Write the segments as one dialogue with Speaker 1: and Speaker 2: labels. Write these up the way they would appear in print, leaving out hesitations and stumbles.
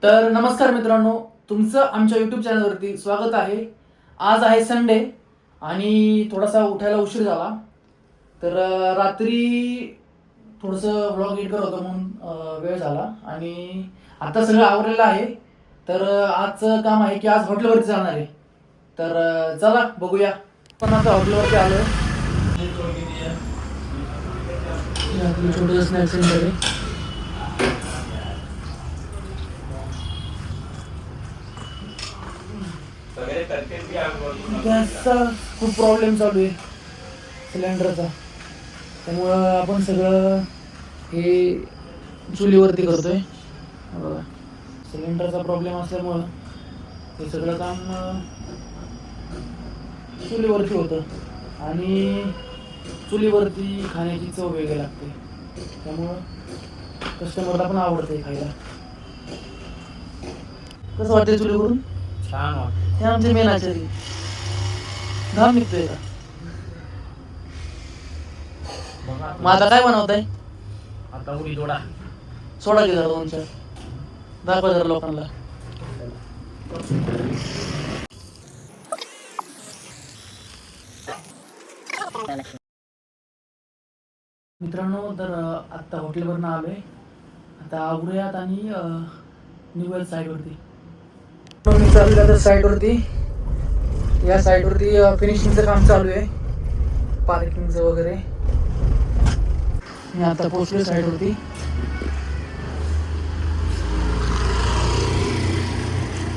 Speaker 1: तर नमस्कार मित्रांनो, तुमचं आमच्या यूट्यूब चॅनलवरती स्वागत आहे. आज आहे संडे आणि थोडासा उठायला उशीर झाला. तर रात्री थोडंसं व्लॉग एडिट करत होतो म्हणून वेळ झाला आणि आता सगळं आवरलेलं आहे. तर आजचं काम आहे की आज हॉटेलवरती जाणार आहे. तर चला बघूया. पण आता हॉटेलवरती आलो आहे. छोटंसं स्नॅक्स सेंटर आहे. गॅसचा खूप प्रॉब्लेम चालू आहे सिलेंडरचा, त्यामुळं आपण सगळं हे चुलीवरती करतोय. बघा, सिलेंडरचा प्रॉब्लेम असल्यामुळं हे सगळं काम चुलीवरती होतं आणि चुलीवरती खाण्याची चव वेगळी लागते, त्यामुळं कस्टमरला पण आवडते खायला. कसं वाटतं चुलीवरून? छान वाटतं. हे आमचे मेन आचारी घाम निघतोय का? मग आता काय बनवताय?
Speaker 2: आता उडी जोडा.
Speaker 1: सोडा की जरा 2-4 दाखवा जरा लोकांना. मित्रांनो, तर आत्ता हॉटेलवरनं आलोय. आता आवरूयात आणि निघूयात साईडवरती. मी चालू आता साईडवरती. या साईडवरती फिनिशिंगचं काम चालू आहे, पार्किंगचं वगैरे. मी आता पोहोचलोय साईडवरती.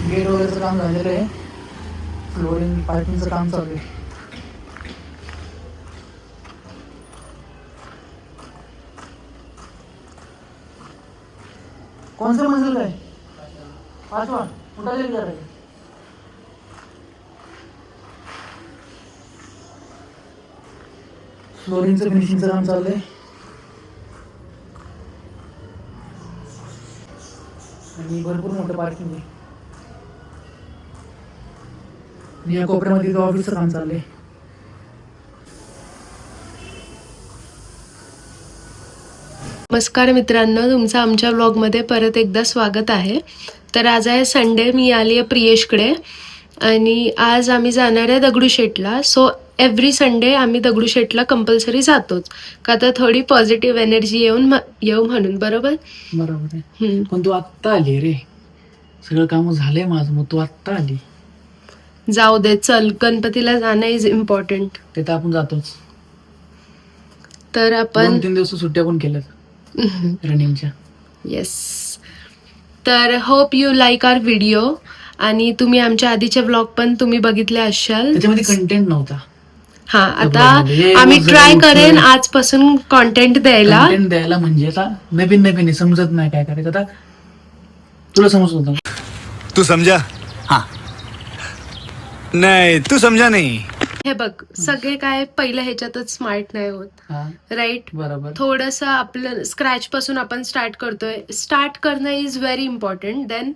Speaker 1: गेट वगैरेचं काम झालेलं आहे, फ्लोरिंग पार्किंगचं काम चालू आहे. कौन सा मंजिल है? 5वां उठाले जा रहे. फ्लोरिंगचं फिनिशिंगचं काम चाललंय आणि भरपूर मोठं पार्किंग आहे. या कोपऱ्यामध्ये ऑफिसचं काम चाललंय.
Speaker 3: नमस्कार मित्रांनो, तुमचं आमच्या ब्लॉगमध्ये परत एकदा स्वागत आहे. तर आज आहे संडे, मी आली आहे प्रियेशकडे आणि आज आम्ही जाणार आहे दगडूशेठला. सो एव्हरी संडे आम्ही दगडूशेठला कंपल्सरी जातोच, का तर थोडी पॉझिटिव्ह एनर्जी येऊ म्हणून. बरोबर
Speaker 1: बरोबर आहे. पण तू आत्ता आली रे, सगळं काम झालंय माझं, मग तू आत्ता आली.
Speaker 3: जाऊ दे, चल, गणपतीला जाणं इज इम्पॉर्टंट.
Speaker 1: ते तर आपण जातोच.
Speaker 3: तर आपण
Speaker 1: 2-3 दिवस सुट्ट्या पण केल्यात रनिंगच्या.
Speaker 3: येस. तर hope you like our video. आणि तुम्ही आमच्या आधीचे व्लॉग पण तुम्ही बघितले असाल.
Speaker 1: त्याच्यामध्ये कंटेंट नव्हता.
Speaker 3: हा, आता आम्ही ट्राय करेन आजपासून कंटेंट द्यायला.
Speaker 1: म्हणजे आता नवीन नवीन समजत नाही काय करायचं. आता तुला समजत होतं,
Speaker 4: तू समझा? हाँ. नहीं, तू समझा नहीं.
Speaker 3: हे बघ, सगळे काय पहिलं ह्याच्यातच स्मार्ट नाही होत, राईट?
Speaker 1: बरोबर.
Speaker 3: थोडंसं आपलं स्क्रॅच पासून आपण स्टार्ट करतोय. स्टार्ट करणं is very important, then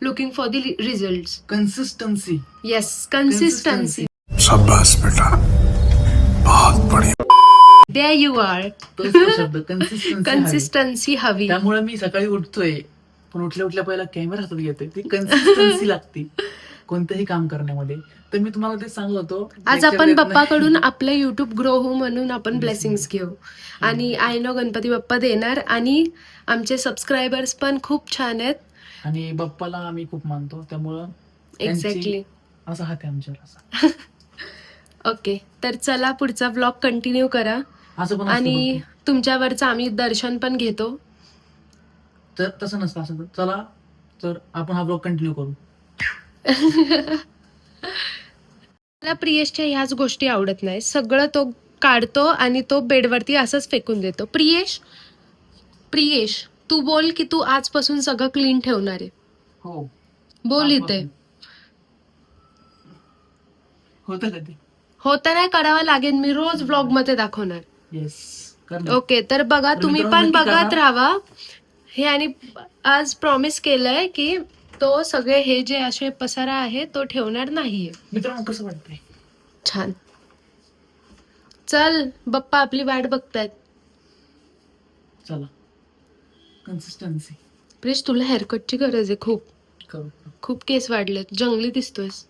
Speaker 3: looking for the result.
Speaker 1: Consistency.
Speaker 3: Yes, consistency.
Speaker 4: शाबाश बेटा, बहुत बढ़िया.
Speaker 3: There you are.
Speaker 1: तोच शब्द कन्सिस्टन्सी.
Speaker 3: कन्सिस्टन्सी हवी.
Speaker 1: त्यामुळे मी सकाळी उठतोय, पण उठल्या उठल्या पहिला कॅमेरा हातात घेतोय. ती कन्सिस्टन्सी लागते कोणतंही काम करण्यामध्ये. तर मी तुम्हाला ते सांगत होतो,
Speaker 3: आज आपण बाप्पाकडून आपलं युट्यूब ग्रो हो म्हणून आपण ब्लेसिंग्स घेऊ. आणि आय नो गणपती बाप्पा देणार, आणि आमचे सबस्क्रायबर्स पण खूप छान आहेत
Speaker 1: आणि बाप्पाला आम्ही खूप मानतो, त्यामुळं
Speaker 3: एक्झॅक्टली
Speaker 1: असा हात आहे आमच्यावर असा.
Speaker 3: ओके, तर चला पुढचा ब्लॉग कंटिन्यू करा.
Speaker 1: असं पण
Speaker 3: आणि तुमच्यावरचं आम्ही दर्शन पण घेतो.
Speaker 1: तर तसं नसतं. असं चला, तर आपण हा ब्लॉग कंटिन्यू करू.
Speaker 3: मला प्रियेशच्या ह्याच गोष्टी आवडत नाही. सगळं तो काढतो आणि तो बेडवरती असंच फेकून देतो. प्रियेश, तू बोल की तू आजपासून सगळं क्लीन ठेवणार आहे.
Speaker 1: हो,
Speaker 3: बोल इथे.
Speaker 1: होतं का ते?
Speaker 3: होतं नाही, करावं लागेल. मी रोज ब्लॉग मध्ये दाखवणार.
Speaker 1: येस.
Speaker 3: ओके, तर बघा, तुम्ही पण बघत राहा हे. आणि आज प्रॉमिस केलंय की तो सगळे हे जे असे पसारा आहे तो ठेवणार नाहीये.
Speaker 1: मित्रांनो, कसं वाटतंय?
Speaker 3: छान. चल, बाप्पा आपली वाट बघतायत.
Speaker 1: चला, कन्सिस्टन्सी.
Speaker 3: प्रियेश तुला हेअरकटची गरज आहे खूप.
Speaker 1: करू
Speaker 3: खूप केस वाढलेत, जंगली दिसतोयस.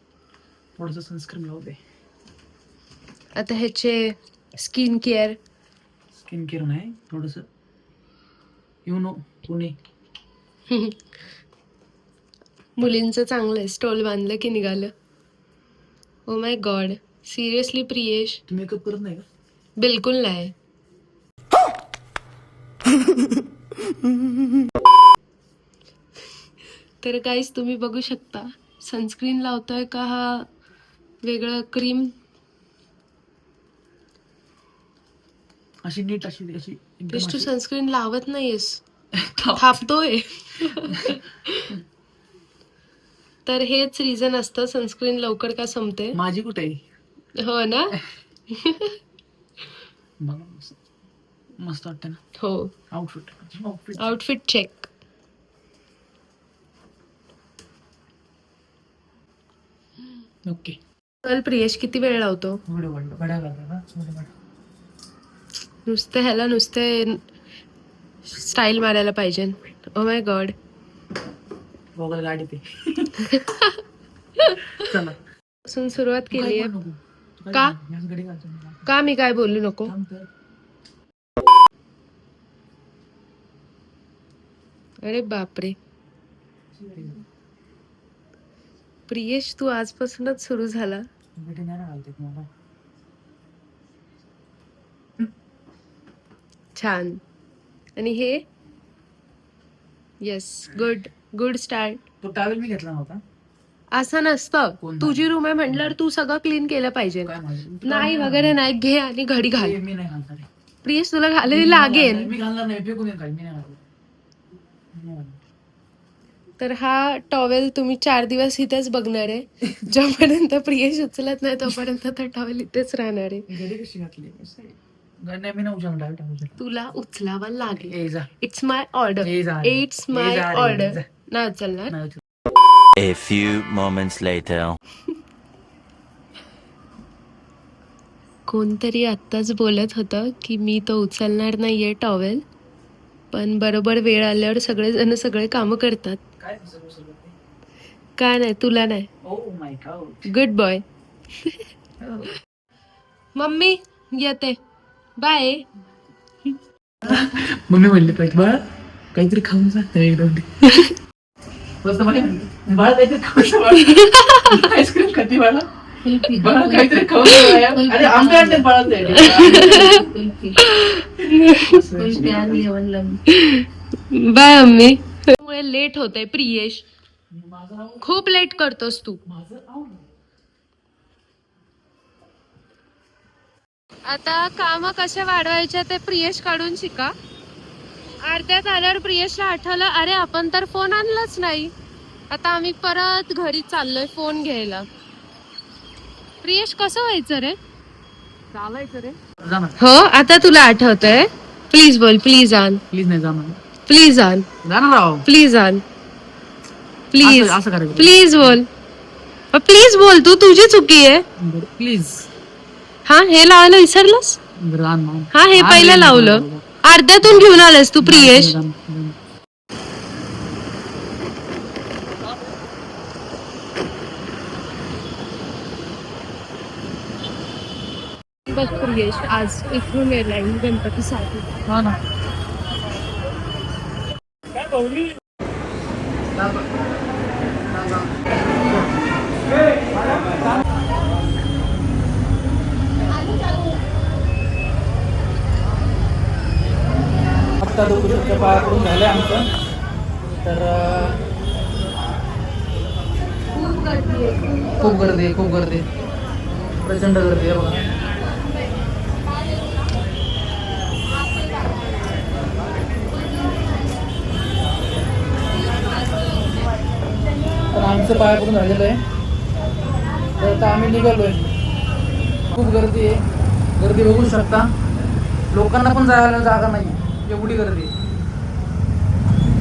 Speaker 1: थोडंसं सनस्क्रीन लावू दे.
Speaker 3: आता ह्याचे स्किन केअर.
Speaker 1: स्किन केअर नाही, थोडंसं नो पुणे.
Speaker 3: मुलींचं चांगलं आहे, स्टॉल बांधलं की निघालं. Oh my god, seriously Priyesh?
Speaker 1: तू मेकअप करत नाही का?
Speaker 3: बिलकुल नाही. तर काहीच तुम्ही बघू शकता, सनस्क्रीन लावतोय का हा वेगळं क्रीम.
Speaker 1: अशी नीट अशी अशी एकदम
Speaker 3: प्रियेश तू
Speaker 1: अशी-
Speaker 3: सनस्क्रीन लावत नाहीयेस, थापतोय. तर हेच रिझन असतं सनस्क्रीन लवकर का संपते.
Speaker 1: माझी कुठे आहे?
Speaker 3: हो ना.
Speaker 1: बघा मस्त वाटतं ना
Speaker 3: हो,
Speaker 1: आउटफिट.
Speaker 3: Outfit check.
Speaker 1: ओके.
Speaker 3: चल प्रियेश, किती वेळ लावतो
Speaker 1: व्हिडिओ घड्या घालता का?
Speaker 3: नुसते ह्याला नुसते स्टाईल मारायला पाहिजे. ओ माय गॉड.
Speaker 1: बघा गाडी ते. चला
Speaker 3: पासून सुरुवात केली आहे.
Speaker 1: का
Speaker 3: का?
Speaker 1: घडी घालतो मला.
Speaker 3: का मी काय बोलू नको.
Speaker 1: थांब तर.
Speaker 3: अरे बापरे प्रियेश, तू आजपासूनच सुरू झाला.
Speaker 1: घडी नाही ना घालते मला.
Speaker 3: छान. आणि हे येस, गुड गुड स्टार्ट.
Speaker 1: तो टावेल मी घेतला नव्हता.
Speaker 3: असं नसतं,
Speaker 1: कोण
Speaker 3: तुझी रूम आहे म्हटल्यावर तू सगळं क्लीन केलं पाहिजे.
Speaker 1: काय माझं
Speaker 3: नाही वगैरे नाही, घे आणि घडी घाल.
Speaker 1: मी नाही घालणार आहे.
Speaker 3: प्रियेश तुला घालावी लागेल.
Speaker 1: मी घालणार नाही, फेकून देईन खाली. मी नाही घालणार.
Speaker 3: तर हा टॉवेल तुम्ही 4 दिवस इथेच बघणार आहे. जोपर्यंत प्रियेश उचलत नाही तोपर्यंत तो टॉवेल इथेच राहणार आहे.
Speaker 1: घडी कशी घातली? गड्या मी नाही उचलणार, डायरेक्ट टाकू शकतो.
Speaker 3: तुला उचलावा लागेल.
Speaker 1: ए जा.
Speaker 3: It's my order.
Speaker 1: ए जा.
Speaker 3: इट्स माय
Speaker 1: ए जा रे,
Speaker 3: ऑर्डर.
Speaker 1: जा.
Speaker 3: नाही उचलणार.
Speaker 1: नाही उचलणार.
Speaker 5: A few moments later.
Speaker 3: कोणतरी आत्ताच बोलत होतं की मी तो उचलणार नाहीये टॉवेल, पण बरोबर वेळ आल्यावर सगळेजण सगळे कामं करतात.
Speaker 1: काय दुसरं दुसरं करते?
Speaker 3: काय नाही, तुला नाही.
Speaker 1: ओ my God.
Speaker 3: Good boy. Mummy येते, बाय.
Speaker 1: मम्मी म्हणली पाहिजे बाळा काहीतरी खाऊन जा. एकदम मस्त बाळा काहीतरी खाऊन. आईस्क्रीम खाती बाळा. बाळा काहीतरी खाऊन जा. अरे आंबे आणते बाळा.
Speaker 3: Bye mummy. त्यामुळे लेट होतंय प्रियेश, खूप लेट करतोस तू. आता काम कसे वाढवायचे ते प्रियेश काढून शिका. अर्ध्यात आल्यावर प्रियेशला आठवलं, अरे आपण तर फोन आणलाच नाही. आता आम्ही परत घरी चाललोय फोन घ्यायला. प्रियेश कसं व्हायचं रे?
Speaker 1: चालायचं रे. जाणार
Speaker 3: हो, आता तुला आठवतंय. प्लीज बोल, प्लीज आण,
Speaker 1: प्लीज. नाही जाणार.
Speaker 3: प्लीज आण,
Speaker 1: जाणार राव.
Speaker 3: प्लीज आण, प्लीज
Speaker 1: असं करायचं.
Speaker 3: प्लीज बोल, प्लीज बोल. तू तुझी चुकी आहे.
Speaker 1: प्लीज.
Speaker 3: हा, हे लावायला विसरलंस. हा, हे पहिलं लावलं. अर्ध्यातून घेऊन आलास तू प्रियेश. बघ प्रियेश, आज इथून एअरलाईन गणपतीसाठी.
Speaker 1: हा ना. आत्ता दगडूशेठच्या पायाकडून झालंय आमचं. तर खूप गर्दी आहे, खूप गर्दी आहे. प्रचंड गर्दी आहे बघा. तर आमचं पायाकडून झालेलं आहे. तर आता आम्ही निघालोय. खूप गर्दी आहे, गर्दी बघू शकता. लोकांना पण जायला जागा नाही, एवढी गर्दी.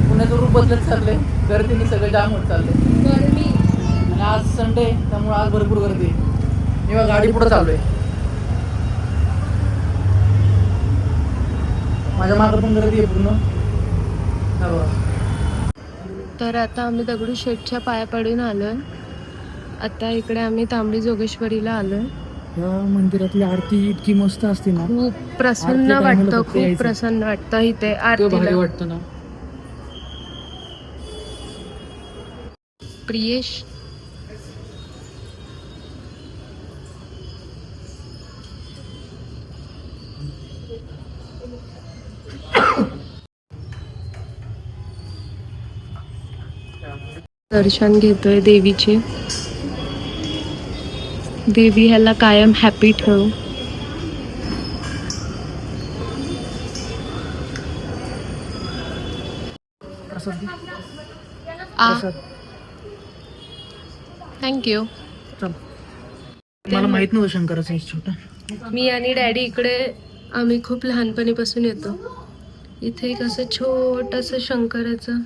Speaker 1: पुण्याचं रूप बदलत चाललंय, गर्दीने सगळं जाम होत चाललंय. आणि आज संडे त्यामुळे आज भरपूर गर्दी आहे. मी गाडी पुढे चाललोय. माझ्या मागं पण गर्दी आहे पूर्ण.
Speaker 3: तर आता आम्ही दगडूशेठच्या पाया पडून आलोय. आता इकडे आम्ही तांबडी जोगेश्वरीला आलोय.
Speaker 1: या मंदिरातली आरती इतकी मस्त असते ना,
Speaker 3: खूप प्रसन्न
Speaker 1: आरतीच्या टायमाला
Speaker 3: वाटतं,
Speaker 1: फक्त
Speaker 3: खूप
Speaker 1: यायचं.
Speaker 3: प्रसन्न वाटतं इथे
Speaker 1: इतकं भारी
Speaker 3: आरतीला.
Speaker 1: वाटतं ना.
Speaker 3: प्रियेश दर्शन घेतोय देवीचे. देवी ह्याला कायम हॅपी ठेव.
Speaker 1: प्रसाद
Speaker 3: आ
Speaker 1: प्रसाद
Speaker 3: थँक्यू.
Speaker 1: चल. मला माहित नव्हतं शंकराचं छोटा.
Speaker 3: मी आणि डॅडी इकडे आम्ही खूप लहानपणीपासून येतो. इथे एक असं छोटंसं शंकराचं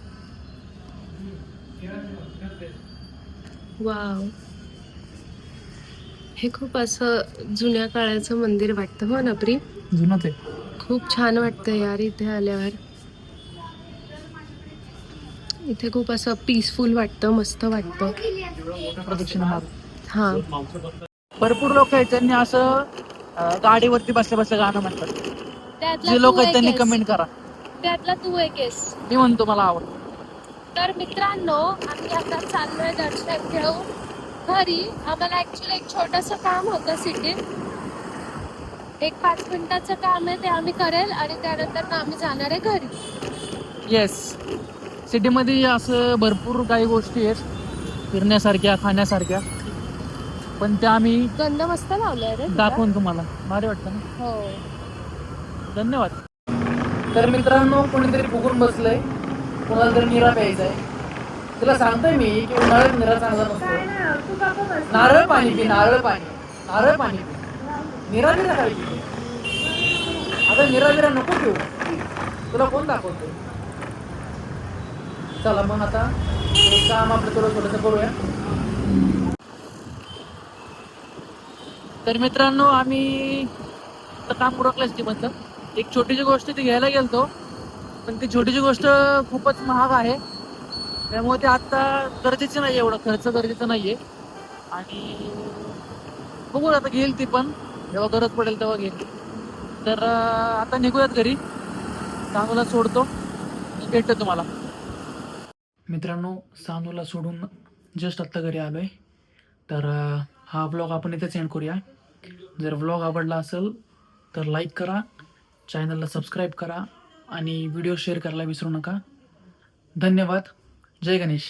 Speaker 3: वाव. हे खूप असं जुन्या काळाचं मंदिर वाटतं हो ना प्री.
Speaker 1: जुनाच आहे.
Speaker 3: खूप छान वाटतं यार इथे आल्यावर. इथे खूप असं पीसफुल वाटतं, मस्त वाटतं.
Speaker 1: प्रदक्षिणा मार.
Speaker 3: हा
Speaker 1: भरपूर लोक आहेत त्यांनी असं गाडीवरती बसल्या बसल्या गाणं म्हणतात. जे लोक आहेत त्यांनी कमेंट करा.
Speaker 3: त्यातला तू एक आहेस.
Speaker 1: मी म्हणतो मला आवडतं.
Speaker 3: तर मित्रांनो, आम्ही आता चाललोय दर्शन घेऊन घरी. आम्हाला ऍक्च्युली एक छोटंसं काम होतं सिटीत. एक 5 मिनिटाचं काम आहे, ते आम्ही करेल आणि त्यानंतर आम्ही जाणार आहे घरी.
Speaker 1: येस, सिटीमध्ये असं भरपूर काही गोष्टी आहेत फिरण्यासारख्या, खाण्यासारख्या, पण त्या आम्ही
Speaker 3: गंध मस्त लावलाय रे तुला.
Speaker 1: दाखवून तुम्हाला भारी वाटतं ना.
Speaker 3: हो.
Speaker 1: धन्यवाद. तर मित्रांनो, कोणीतरी फुगून बसलंय, कोणाला तरी निरा प्यायचा आहे. तुला सांगतोय मी की उन्हाळ्यात निरा चांगला नसतो. नारळ पाणी पी, नारळ पाणी, नारळ पाणी पी. निरा बिरा काय पिते? आता निरा बिरा नको पिऊ. तुला कोण दाखवतोय? चला मग आता एक काम आपलं थोडंसं करूया. तर मित्रांनो, आम्ही काम उरकलंच की म्हणतं. एक छोटीशी गोष्ट ती घ्यायला गेलतो, पण ती छोटीशी गोष्ट खूपच महाग आहे, त्यामुळे ते आत्ता गरजेचं नाही, एवढं खर्च गरजेचं नाही आहे. आणि बघू आता घेईल ती पण, जेव्हा गरज पडेल तेव्हा घेईल. तर आता निघूयात घरी. सानूला सोडतो, भेटतो तुम्हाला. मित्रांनो, सानूला सोडून जस्ट आत्ता घरी आलो आहे. तर हा व्लॉग आपण इथेच एंड करूया. जर व्लॉग आवडला असेल तर लाईक करा, चॅनलला सबस्क्राईब करा आणि व्हिडिओ शेअर करायला विसरू नका. धन्यवाद. जय गणेश.